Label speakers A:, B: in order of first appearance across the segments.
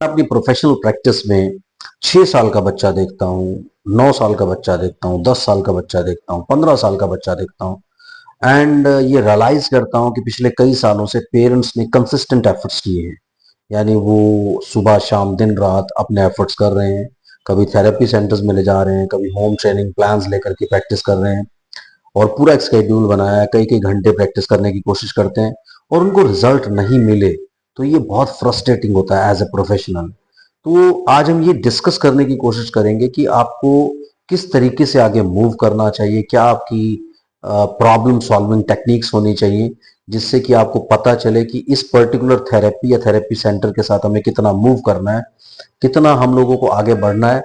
A: अपनी professional practice में 6 साल का बच्चा देखता हूँ, 9 साल का बच्चा देखता हूँ, 10 साल का बच्चा देखता हूँ, 15 साल का बच्चा देखता हूँ एंड ये रियलाइज करता हूँ कि पिछले कई सालों से पेरेंट्स ने कंसिस्टेंट एफर्ट्स किए हैं। यानी वो सुबह शाम दिन रात अपने एफर्ट्स कर रहे हैं, कभी थेरेपी सेंटर्स में ले जा रहे हैं, कभी होम ट्रेनिंग प्लान्स लेकर के प्रैक्टिस कर रहे हैं और पूरा एक शेड्यूल बनाया है, कई कई घंटे प्रैक्टिस करने की कोशिश करते हैं और उनको रिजल्ट नहीं मिले तो ये बहुत फ्रस्ट्रेटिंग होता है एज ए प्रोफेशनल। तो आज हम ये डिस्कस करने की कोशिश करेंगे कि आपको किस तरीके से आगे मूव करना चाहिए, क्या आपकी प्रॉब्लम सॉल्विंग टेक्निक्स होनी चाहिए जिससे कि आपको पता चले कि इस पर्टिकुलर थेरेपी या थेरेपी सेंटर के साथ हमें कितना मूव करना है, कितना हम लोगों को आगे बढ़ना है,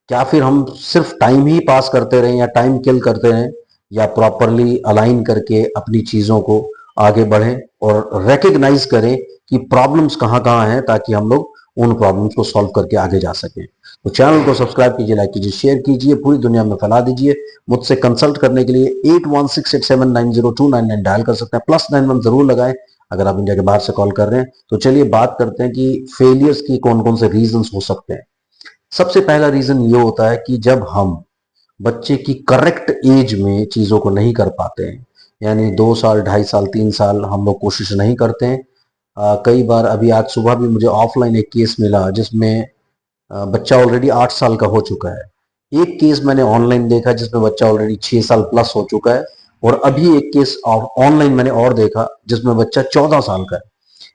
A: क्या फिर हम सिर्फ टाइम ही पास करते रहें या टाइम किल करते रहें या प्रॉपरली अलाइन करके अपनी चीजों को आगे बढ़ें और रिकग्नाइज करें कि प्रॉब्लम्स कहाँ कहाँ हैं ताकि हम लोग उन प्रॉब्लम्स को सॉल्व करके आगे जा सकें। तो चैनल को सब्सक्राइब कीजिए, लाइक कीजिए, शेयर कीजिए, पूरी दुनिया में फैला दीजिए। मुझसे कंसल्ट करने के लिए 8168790299 डायल कर सकते हैं, +91 जरूर लगाएं अगर आप इंडिया के बाहर से कॉल कर रहे हैं। तो चलिए बात करते हैं कि फेलियर्स की कौन कौन से रीजंस हो सकते हैं। सबसे पहला रीजन ये होता है कि जब हम बच्चे की करेक्ट एज में चीजों को नहीं कर पाते हैं, यानी 2 साल 2.5 साल 3 साल हम लोग कोशिश नहीं करते हैं। कई बार अभी आज सुबह भी मुझे ऑफलाइन एक केस मिला जिसमें बच्चा ऑलरेडी 8 साल का हो चुका है। एक केस मैंने ऑनलाइन देखा जिसमें बच्चा ऑलरेडी 6 साल प्लस हो चुका है और अभी एक केस ऑनलाइन मैंने और देखा जिसमें बच्चा 14 साल का है।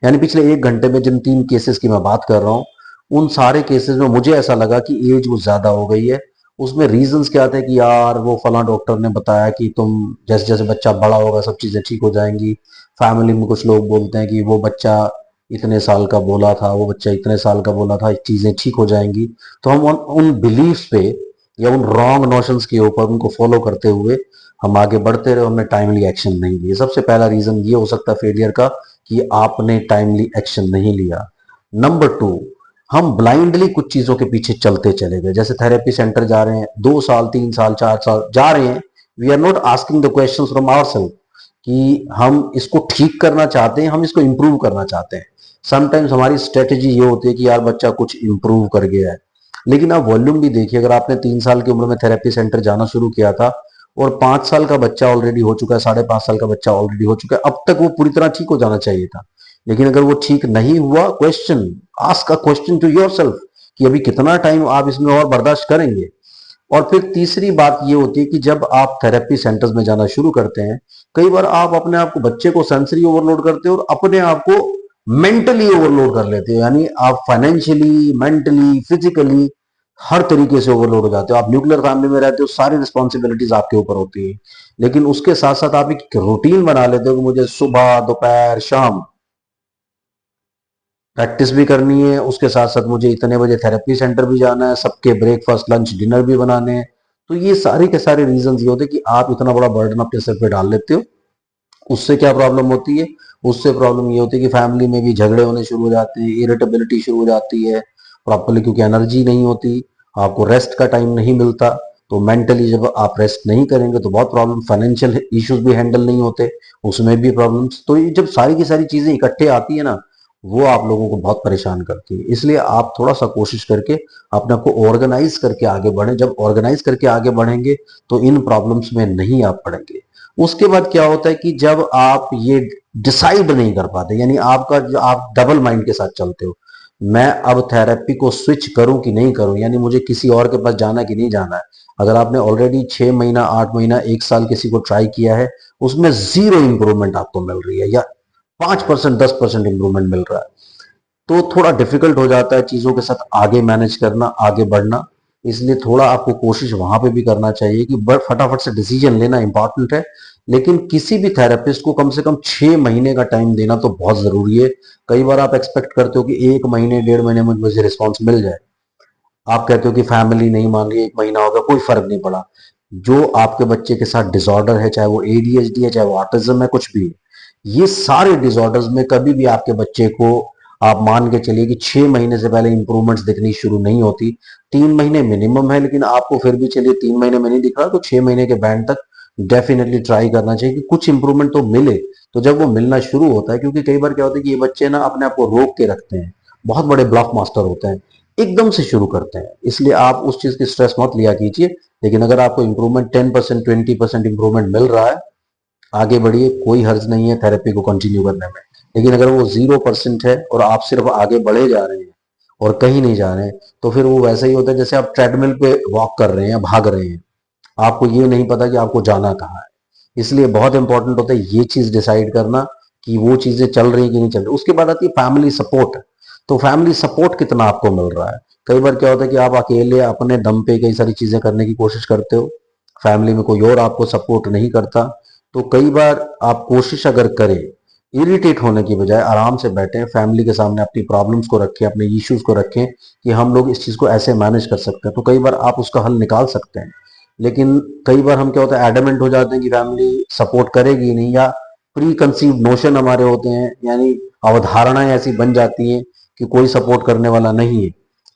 A: यानी पिछले 1 घंटे में जिन 3 केसेस की मैं बात कर रहा हूँ उन सारे केसेस में मुझे ऐसा लगा कि एज वो ज्यादा हो गई है। उसमें रीजंस क्या थे कि यार वो फला डॉक्टर ने बताया कि तुम जैसे जैसे बच्चा बड़ा होगा सब चीजें ठीक हो जाएंगी। फैमिली में कुछ लोग बोलते हैं कि वो बच्चा इतने साल का बोला था, वो बच्चा इतने साल का बोला था, चीजें ठीक हो जाएंगी। तो हम उन बिलीफ्स पे या उन रॉन्ग नोशंस के ऊपर उनको फॉलो करते हुए हम आगे बढ़ते रहे, हमने टाइमली एक्शन नहीं लिए। सबसे पहला रीजन ये हो सकता है फेलियर का कि आपने टाइमली एक्शन नहीं लिया। नंबर 2, हम ब्लाइंडली कुछ चीजों के पीछे चलते चले गए। जैसे थेरेपी सेंटर जा रहे हैं, 2 साल 3 साल 4 साल जा रहे हैं, we are not asking the question from our self कि हम इसको ठीक करना चाहते हैं, हम इसको इंप्रूव करना चाहते हैं। समटाइम्स हमारी स्ट्रेटेजी ये होती है कि यार बच्चा कुछ इंप्रूव कर गया है, लेकिन आप वॉल्यूम भी देखिए। अगर आपने 3 साल की उम्र में थेरेपी सेंटर जाना शुरू किया था और 5 साल का बच्चा ऑलरेडी हो चुका है, 5.5 साल का बच्चा ऑलरेडी हो चुका है, अब तक वो पूरी तरह ठीक हो जाना चाहिए था। लेकिन अगर वो ठीक नहीं हुआ, question, ask a question to yourself कि अभी कितना टाइम आप इसमें और बर्दाश्त करेंगे। और फिर तीसरी बात ये होती है कि जब आप थेरेपी सेंटर्स में जाना शुरू करते हैं, कई बार आप अपने आप को, बच्चे को सेंसरी ओवरलोड करते हो और अपने आप को मेंटली ओवरलोड कर लेते हो। यानी आप फाइनेंशियली, मेंटली, फिजिकली हर तरीके से ओवरलोड हो जाते हो। आप न्यूक्लियर फैमिली में रहते हो, सारी रिस्पॉन्सिबिलिटीज आपके ऊपर होती है, लेकिन उसके साथ साथ आप एक रूटीन बना लेते हो कि मुझे सुबह दोपहर शाम प्रैक्टिस भी करनी है, उसके साथ साथ मुझे इतने बजे थेरेपी सेंटर भी जाना है, सबके ब्रेकफास्ट लंच डिनर भी बनाने हैं। तो ये सारे के सारे रीजंस ये होते हैं कि आप इतना बड़ा बर्डन अपने सर पे डाल लेते हो। उससे क्या प्रॉब्लम होती है? उससे प्रॉब्लम ये होती है कि फैमिली में भी झगड़े होने शुरू हो जाते हैं, इरिटेबिलिटी शुरू हो जाती है प्रॉपरली, क्योंकि एनर्जी नहीं होती, आपको रेस्ट का टाइम नहीं मिलता। तो मेंटली जब आप रेस्ट नहीं करेंगे तो बहुत प्रॉब्लम, फाइनेंशियल इश्यूज भी हैंडल नहीं होते, उसमें भी प्रॉब्लम्स। तो ये जब सारी की सारी चीजें इकट्ठे आती है ना, वो आप लोगों को बहुत परेशान करती है। इसलिए आप थोड़ा सा कोशिश करके अपने आप को ऑर्गेनाइज करके आगे बढ़े। जब ऑर्गेनाइज करके आगे बढ़ेंगे तो इन प्रॉब्लम्स में नहीं आप पड़ेंगे। उसके बाद क्या होता है कि जब आप ये डिसाइड नहीं कर पाते, यानी आपका जो आप डबल माइंड के साथ चलते हो, मैं अब थेरेपी को स्विच करूं कि नहीं करूं, यानी मुझे किसी और के पास जाना है कि नहीं जाना है। अगर आपने ऑलरेडी 6 महीना 8 महीना 1 साल किसी को ट्राई किया है, उसमें जीरो इंप्रूवमेंट आपको मिल रही है या 5% 10% इंप्रूवमेंट मिल रहा है, तो थोड़ा डिफिकल्ट हो जाता है चीजों के साथ आगे मैनेज करना, आगे बढ़ना। इसलिए थोड़ा आपको कोशिश वहां पे भी करना चाहिए कि फटाफट से डिसीजन लेना इंपॉर्टेंट है, लेकिन किसी भी थेरेपिस्ट को कम से कम 6 महीने का टाइम देना तो बहुत जरूरी है। कई बार आप एक्सपेक्ट करते हो कि 1 महीने 1.5 महीने में मुझे रिस्पॉन्स मिल जाए। आप कहते हो कि फैमिली नहीं मान रही, 1 महीना हो गया, कोई फर्क नहीं पड़ा। जो आपके बच्चे के साथ डिसऑर्डर है, चाहे वो एडीएचडी है, चाहे वो ऑटिज्म है, कुछ भी है, ये सारे डिसऑर्डर्स में कभी भी आपके बच्चे को आप मान के चलिए कि 6 महीने से पहले इंप्रूवमेंट्स दिखनी शुरू नहीं होती। 3 महीने मिनिमम है, लेकिन आपको फिर भी चलिए 3 महीने में नहीं दिख रहा तो 6 महीने के बैंड तक डेफिनेटली ट्राई करना चाहिए कि कुछ इंप्रूवमेंट तो मिले। तो जब वो मिलना शुरू होता है, क्योंकि कई बार क्या होता है कि ये बच्चे ना अपने आप को रोक के रखते हैं, बहुत बड़े ब्लॉक मास्टर होते हैं, एकदम से शुरू करते हैं। इसलिए आप उस चीज की स्ट्रेस मत लिया कीजिए। लेकिन अगर आपको इंप्रूवमेंट 10% 20% इंप्रूवमेंट मिल रहा है, आगे बढ़िए, कोई हर्ज नहीं है थेरेपी को कंटिन्यू करने में। लेकिन अगर वो 0% है और आप सिर्फ आगे बढ़े जा रहे हैं और कहीं नहीं जा रहे हैं, तो फिर वो वैसा ही होता है जैसे आप ट्रेडमिल पे वॉक कर रहे हैं, भाग रहे हैं, आपको ये नहीं पता कि आपको जाना कहाँ है। इसलिए बहुत इंपॉर्टेंट होता है ये चीज डिसाइड करना कि वो चीजें चल रही कि नहीं चल रही। उसके बाद आती है फैमिली सपोर्ट। तो फैमिली सपोर्ट कितना आपको मिल रहा है। कई बार क्या होता है कि आप अकेले अपने दम पे कई सारी चीजें करने की कोशिश करते हो, फैमिली में कोई और आपको सपोर्ट नहीं करता। तो कई बार आप कोशिश अगर करें, इरिटेट होने की बजाय आराम से बैठें, फैमिली के सामने अपनी प्रॉब्लम्स को रखें, अपने इश्यूज को रखें कि हम लोग इस चीज को ऐसे मैनेज कर सकते हैं, तो कई बार आप उसका हल निकाल सकते हैं। लेकिन कई बार हम क्या होता है, एडमेंट हो जाते हैं कि फैमिली सपोर्ट करेगी नहीं, या प्री कंसीव नोशन हमारे होते हैं, यानी अवधारणाएं ऐसी बन जाती हैं कि कोई सपोर्ट करने वाला नहीं है।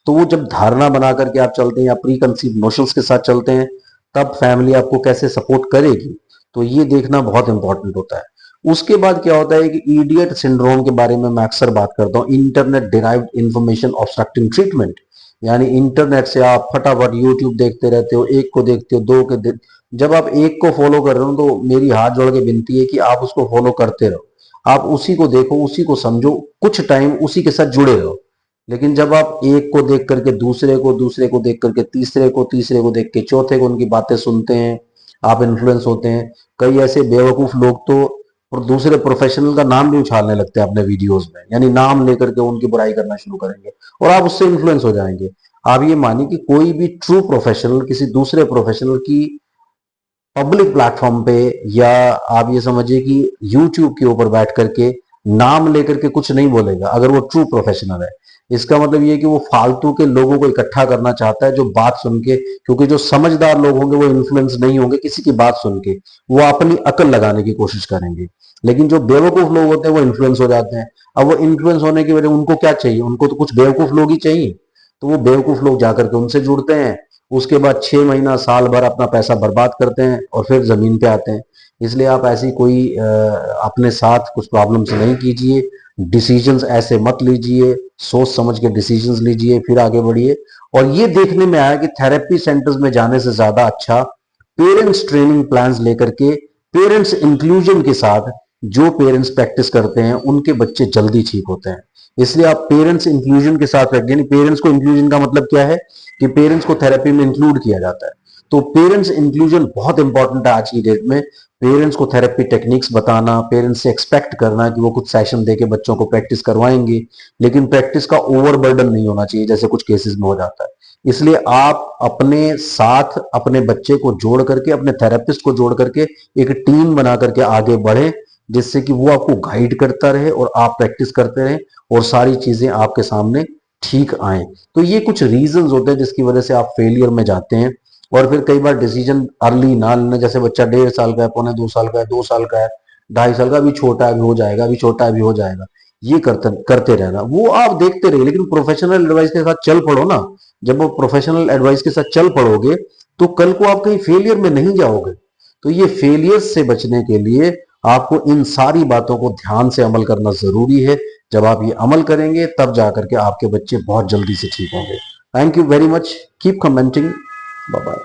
A: तो वो जब धारणा बना करके आप चलते हैं या प्री कंसीव नोशंस के साथ चलते हैं, तब फैमिली आपको कैसे सपोर्ट करेगी, तो ये देखना बहुत इंपॉर्टेंट होता है। उसके बाद क्या होता है कि इडियट सिंड्रोम के बारे में मैं अक्सर बात करता हूँ, internet derived information obstructing treatment. यानी इंटरनेट से आप फटाफट यूट्यूब देखते रहते हो, एक को देखते हो, दो के जब आप एक को फॉलो कर रहे हो तो मेरी हाथ जोड़ के विनती है कि आप उसको फॉलो करते रहो, आप उसी को देखो, उसी को समझो, कुछ टाइम उसी के साथ जुड़े रहो। लेकिन जब आप एक को देख करके दूसरे को, दूसरे को देख करके तीसरे को, तीसरे को देख के चौथे को उनकी बातें सुनते हैं, आप इन्फ्लुएंस होते हैं। कई ऐसे बेवकूफ लोग तो और दूसरे प्रोफेशनल का नाम भी उछालने लगते हैं अपने वीडियोस में, यानी नाम लेकर के उनकी बुराई करना शुरू करेंगे और आप उससे इन्फ्लुएंस हो जाएंगे। आप ये मानिए कि कोई भी ट्रू प्रोफेशनल किसी दूसरे प्रोफेशनल की पब्लिक प्लेटफॉर्म पे, या आप ये समझिए कि यूट्यूब के ऊपर बैठ करके नाम लेकर के कुछ नहीं बोलेगा अगर वो ट्रू प्रोफेशनल है। इसका मतलब ये कि वो फालतू के लोगों को इकट्ठा करना चाहता है जो बात सुन के, क्योंकि जो समझदार लोग होंगे वो इन्फ्लुएंस नहीं होंगे किसी की बात सुन के, वो अपनी अकल लगाने की कोशिश करेंगे। लेकिन जो बेवकूफ लोग होते हैं वो इन्फ्लुएंस हो जाते हैं। अब वो इन्फ्लुएंस होने की वजह उनको क्या चाहिए, उनको तो कुछ बेवकूफ लोग ही चाहिए। तो वो बेवकूफ लोग जाकर के उनसे जुड़ते हैं, उसके बाद 6 महीना साल भर अपना पैसा बर्बाद करते हैं और फिर जमीन पे आते हैं। इसलिए आप ऐसी कोई अपने साथ कुछ प्रॉब्लम्स नहीं कीजिए, डिसीजंस ऐसे मत लीजिए, सोच समझ के डिसीजंस लीजिए, फिर आगे बढ़िए। और ये देखने में आया कि थेरेपी सेंटर्स में जाने से ज्यादा अच्छा पेरेंट्स ट्रेनिंग प्लान्स लेकर के, पेरेंट्स इंक्लूजन के साथ, जो पेरेंट्स प्रैक्टिस करते हैं उनके बच्चे जल्दी ठीक होते हैं। इसलिए आप पेरेंट्स इंक्लूजन के साथ रखें। पेरेंट्स को इंक्लूजन का मतलब क्या है कि पेरेंट्स को थेरेपी में इंक्लूड किया जाता है। तो पेरेंट्स इंक्लूजन बहुत इंपॉर्टेंट है आज की डेट में। पेरेंट्स को थेरेपी टेक्निक्स बताना, पेरेंट्स से एक्सपेक्ट करना कि वो कुछ सेशन देके बच्चों को प्रैक्टिस करवाएंगे, लेकिन प्रैक्टिस का ओवर बर्डन नहीं होना चाहिए जैसे कुछ केसेस में हो जाता है। इसलिए आप अपने साथ अपने बच्चे को जोड़ करके, अपने थेरेपिस्ट को जोड़ करके एक टीम बना करके आगे बढ़े, जिससे कि वो आपको गाइड करता रहे और आप प्रैक्टिस करते रहें और सारी चीजें आपके सामने ठीक आए। तो ये कुछ रीजंस होते हैं जिसकी वजह से आप फेलियर में जाते हैं। और फिर कई बार डिसीजन अर्ली ना लेना, जैसे बच्चा 1.5 साल का है, 2.25 साल का है, 2 साल का है, 2.5 साल का, अभी छोटा है अभी हो जाएगा, अभी छोटा है अभी हो जाएगा, ये करते करते रहना, वो आप देखते रहिए। लेकिन प्रोफेशनल एडवाइस के साथ चल पड़ो ना। जब वो प्रोफेशनल एडवाइस के साथ चल पड़ोगे तो कल को आप कहीं फेलियर में नहीं जाओगे। तो ये फेलियर से बचने के लिए आपको इन सारी बातों को ध्यान से अमल करना जरूरी है। जब आप ये अमल करेंगे तब जाकर के आपके बच्चे बहुत जल्दी से ठीक होंगे। Thank you very much, keep commenting, bye bye.